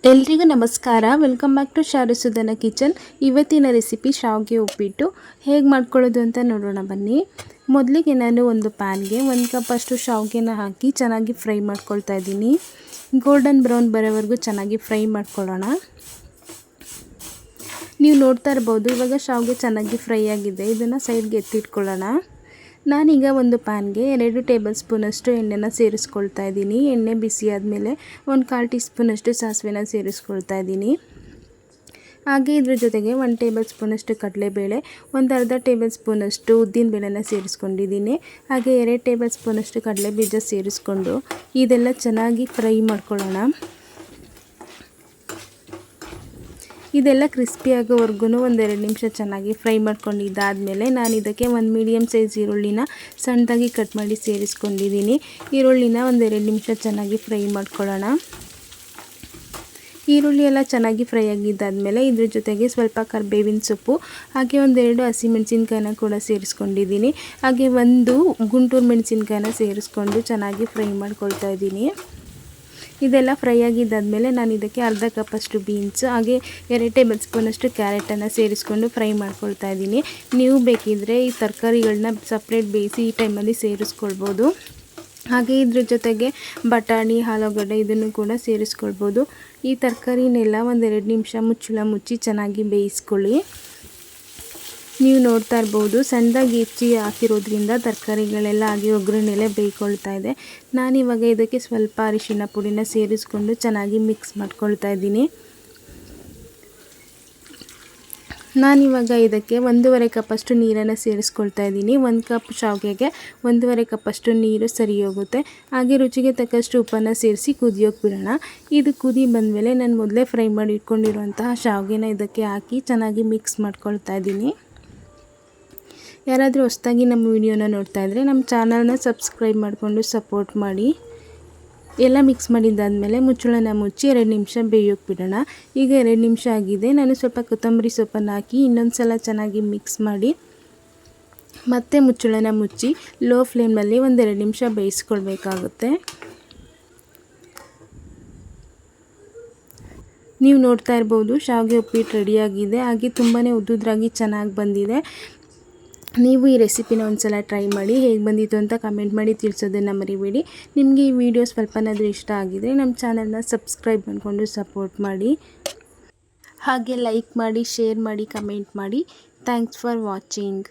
ಎಲ್ರಿಗೂ ನಮಸ್ಕಾರ. Welcome back to Sharusudhana kitchen. ಇವತ್ತಿನ ರೆಸಿಪಿ ಶಾವಿಗೆ ಉಪ್ಪಿಟ್ಟು ಹೇಗೆ ಮಾಡ್ಕೊಳ್ಳೋದು ಅಂತ ನೋಡೋಣ ಬನ್ನಿ. ಮೊದಲಿಗೆ ನಾನು ಒಂದು ಪ್ಯಾನ್ಗೆ 1 ಕಪ್ ಅಷ್ಟು ಶಾವಿಗೆನ ಹಾಕಿ ಚೆನ್ನಾಗಿ ಫ್ರೈ ಮಾಡ್ಕೊಳ್ತಾ ಇದ್ದೀನಿ. ಗೋಲ್ಡನ್ ಬ್ರೌನ್ ಬರೋವರೆಗೂ ಚೆನ್ನಾಗಿ ಫ್ರೈ ಮಾಡ್ಕೊಳ್ಳೋಣ. ನೀವು ನೋಡ್ತಾ ಇರ್ಬೋದು ಇವಾಗ ಶಾವಿಗೆ ಚೆನ್ನಾಗಿ ಫ್ರೈ ಆಗಿದೆ. ಇದನ್ನು ಸೈಡ್ಗೆ ಎತ್ತಿಟ್ಕೊಳ್ಳೋಣ. ನಾನೀಗ ಒಂದು ಪ್ಯಾನ್ಗೆ 2 ಟೇಬಲ್ ಸ್ಪೂನಷ್ಟು ಎಣ್ಣೆನ ಸೇರಿಸ್ಕೊಳ್ತಾ ಇದ್ದೀನಿ. ಎಣ್ಣೆ ಬಿಸಿ ಆದಮೇಲೆ 1/4 ಟೀ ಸ್ಪೂನಷ್ಟು ಸಾಸಿವೆನ ಸೇರಿಸ್ಕೊಳ್ತಾ ಇದ್ದೀನಿ. ಹಾಗೆ ಇದ್ರ ಜೊತೆಗೆ 1 ಟೇಬಲ್ ಸ್ಪೂನಷ್ಟು ಕಡಲೆಬೇಳೆ, 1/2 ಟೇಬಲ್ ಸ್ಪೂನಷ್ಟು ಉದ್ದಿನಬೇಳೆನ ಸೇರಿಸ್ಕೊಂಡಿದ್ದೀನಿ. ಹಾಗೆ 2 ಟೇಬಲ್ ಸ್ಪೂನಷ್ಟು ಕಡಲೆ ಬೀಜ ಸೇರಿಸ್ಕೊಂಡು ಇದೆಲ್ಲ ಚೆನ್ನಾಗಿ ಫ್ರೈ ಮಾಡ್ಕೊಳ್ಳೋಣ. ಇದೆಲ್ಲ ಕ್ರಿಸ್ಪಿ ಆಗೋವರೆಗೂ 1-2 ನಿಮಿಷ ಚೆನ್ನಾಗಿ ಫ್ರೈ ಮಾಡ್ಕೊಂಡಿದ್ದಾದಮೇಲೆ ನಾನು ಇದಕ್ಕೆ 1 ಮೀಡಿಯಮ್ ಸೈಜ್ ಈರುಳ್ಳಿನ ಸಣ್ಣದಾಗಿ ಕಟ್ ಮಾಡಿ ಸೇರಿಸ್ಕೊಂಡಿದ್ದೀನಿ. ಈರುಳ್ಳಿನ 1-2 ನಿಮಿಷ ಚೆನ್ನಾಗಿ ಫ್ರೈ ಮಾಡ್ಕೊಳ್ಳೋಣ. ಈರುಳ್ಳಿ ಎಲ್ಲ ಚೆನ್ನಾಗಿ ಫ್ರೈ ಆಗಿದ್ದಾದಮೇಲೆ ಇದ್ರ ಜೊತೆಗೆ ಸ್ವಲ್ಪ ಕರಿಬೇವಿನ ಸೊಪ್ಪು ಹಾಗೆ 1-2 ಹಸಿಮೆಣಸಿನ್ಕಾಯಿನ ಕೂಡ ಸೇರಿಸ್ಕೊಂಡಿದ್ದೀನಿ. ಹಾಗೆ 1 ಗುಂಟೂರು ಮೆಣಸಿನ್ಕಾಯಿನ ಸೇರಿಸ್ಕೊಂಡು ಚೆನ್ನಾಗಿ ಫ್ರೈ ಮಾಡ್ಕೊಳ್ತಾ ಇದ್ದೀನಿ. ಇದೆಲ್ಲ ಫ್ರೈ ಆಗಿದ್ದಾದಮೇಲೆ ನಾನು ಇದಕ್ಕೆ ಅರ್ಧ ಕಪ್ಪಷ್ಟು ಬೀನ್ಸ್ ಹಾಗೆ 2 ಟೇಬಲ್ ಸ್ಪೂನಷ್ಟು ಕ್ಯಾರೆಟನ್ನು ಸೇರಿಸ್ಕೊಂಡು ಫ್ರೈ ಮಾಡ್ಕೊಳ್ತಾ ಇದ್ದೀನಿ. ನೀವು ಬೇಕಿದ್ದರೆ ಈ ತರಕಾರಿಗಳನ್ನ ಸಪ್ರೇಟ್ ಬೇಯಿಸಿ ಈ ಟೈಮಲ್ಲಿ ಸೇರಿಸ್ಕೊಳ್ಬೋದು. ಹಾಗೆ ಇದ್ರ ಜೊತೆಗೆ ಬಟಾಣಿ, ಆಲೂಗಡ್ಡೆ ಇದನ್ನು ಕೂಡ ಸೇರಿಸ್ಕೊಳ್ಬೋದು. ಈ ತರಕಾರಿನೆಲ್ಲ 1-2 ನಿಮಿಷ ಮುಚ್ಚಳ ಮುಚ್ಚಿ ಚೆನ್ನಾಗಿ ಬೇಯಿಸ್ಕೊಳ್ಳಿ. ನೀವು ನೋಡ್ತಾ ಇರ್ಬೋದು ಸಣ್ಣದಾಗಿ ಹೆಚ್ಚಿ ಹಾಕಿರೋದ್ರಿಂದ ತರಕಾರಿಗಳೆಲ್ಲ ಆಗಿ ಒಗ್ಗರಣೆಲೆ ಬೇಯ್ಕೊಳ್ತಾ ಇದೆ. ನಾನಿವಾಗ ಇದಕ್ಕೆ ಸ್ವಲ್ಪ ಅರಿಶಿಣ ಪುಡಿನ ಸೇರಿಸ್ಕೊಂಡು ಚೆನ್ನಾಗಿ ಮಿಕ್ಸ್ ಮಾಡ್ಕೊಳ್ತಾ ಇದ್ದೀನಿ. ನಾನಿವಾಗ ಇದಕ್ಕೆ 1.5 ಕಪ್ಪಷ್ಟು ನೀರನ್ನು ಸೇರಿಸ್ಕೊಳ್ತಾ ಇದ್ದೀನಿ. 1 ಕಪ್ ಶಾವಿಗೆಗೆ 1.5 ಕಪ್ಪಷ್ಟು ನೀರು ಸರಿ ಹೋಗುತ್ತೆ. ಹಾಗೆ ರುಚಿಗೆ ತಕ್ಕಷ್ಟು ಉಪ್ಪನ್ನು ಸೇರಿಸಿ ಕುದಿಯೋಕೆ ಬಿಡೋಣ. ಇದು ಕುದಿ ಬಂದಮೇಲೆ ನಾನು ಮೊದಲೇ ಫ್ರೈ ಮಾಡಿ ಇಟ್ಕೊಂಡಿರುವಂತಹ ಶಾವಿಗೆನ ಇದಕ್ಕೆ ಹಾಕಿ ಚೆನ್ನಾಗಿ ಮಿಕ್ಸ್ ಮಾಡ್ಕೊಳ್ತಾ ಇದ್ದೀನಿ. ಯಾರಾದರೂ ಹೊಸದಾಗಿ ನಮ್ಮ ವಿಡಿಯೋನ ನೋಡ್ತಾ ಇದ್ದರೆ ನಮ್ಮ ಚಾನಲ್ನ ಸಬ್ಸ್ಕ್ರೈಬ್ ಮಾಡಿಕೊಂಡು ಸಪೋರ್ಟ್ ಮಾಡಿ. ಎಲ್ಲ ಮಿಕ್ಸ್ ಮಾಡಿದ್ದಾದಮೇಲೆ ಮುಚ್ಚಳನ ಮುಚ್ಚಿ 2 ನಿಮಿಷ ಬೇಯೋಕೆ ಬಿಡೋಣ. ಈಗ 2 ನಿಮಿಷ ಆಗಿದೆ. ನಾನು ಸ್ವಲ್ಪ ಕೊತ್ತಂಬರಿ ಸೊಪ್ಪನ್ನು ಹಾಕಿ ಇನ್ನೊಂದು ಸಲ ಚೆನ್ನಾಗಿ ಮಿಕ್ಸ್ ಮಾಡಿ ಮತ್ತೆ ಮುಚ್ಚಳನ ಮುಚ್ಚಿ ಲೋ ಫ್ಲೇಮಲ್ಲಿ 1-2 ನಿಮಿಷ ಬೇಯಿಸ್ಕೊಳ್ಬೇಕಾಗುತ್ತೆ. ನೀವು ನೋಡ್ತಾ ಇರ್ಬೋದು ಶಾವಿಗೆ ಉಪ್ಪಿಟ್ಟು ರೆಡಿಯಾಗಿದೆ. ಹಾಗೆ ತುಂಬಾ ಉದ್ದುದ್ರಾಗಿ ಚೆನ್ನಾಗಿ ಬಂದಿದೆ. ನೀವು ಈ ರೆಸಿಪಿನ ಒಂದ್ಸಲ ಟ್ರೈ ಮಾಡಿ ಹೇಗೆ ಬಂದಿತ್ತು ಅಂತ ಕಮೆಂಟ್ ಮಾಡಿ ತಿಳಿಸೋದನ್ನು ಮರಿಬೇಡಿ. ನಿಮಗೆ ಈ ವಿಡಿಯೋ ಸ್ವಲ್ಪನಾದರೂ ಇಷ್ಟ ಆಗಿದರೆ ನಮ್ಮ ಚಾನಲ್ನ ಸಬ್ಸ್ಕ್ರೈಬ್ ಮಾಡಿಕೊಂಡು ಸಪೋರ್ಟ್ ಮಾಡಿ. ಹಾಗೆ ಲೈಕ್ ಮಾಡಿ, ಶೇರ್ ಮಾಡಿ, ಕಮೆಂಟ್ ಮಾಡಿ. Thanks for watching.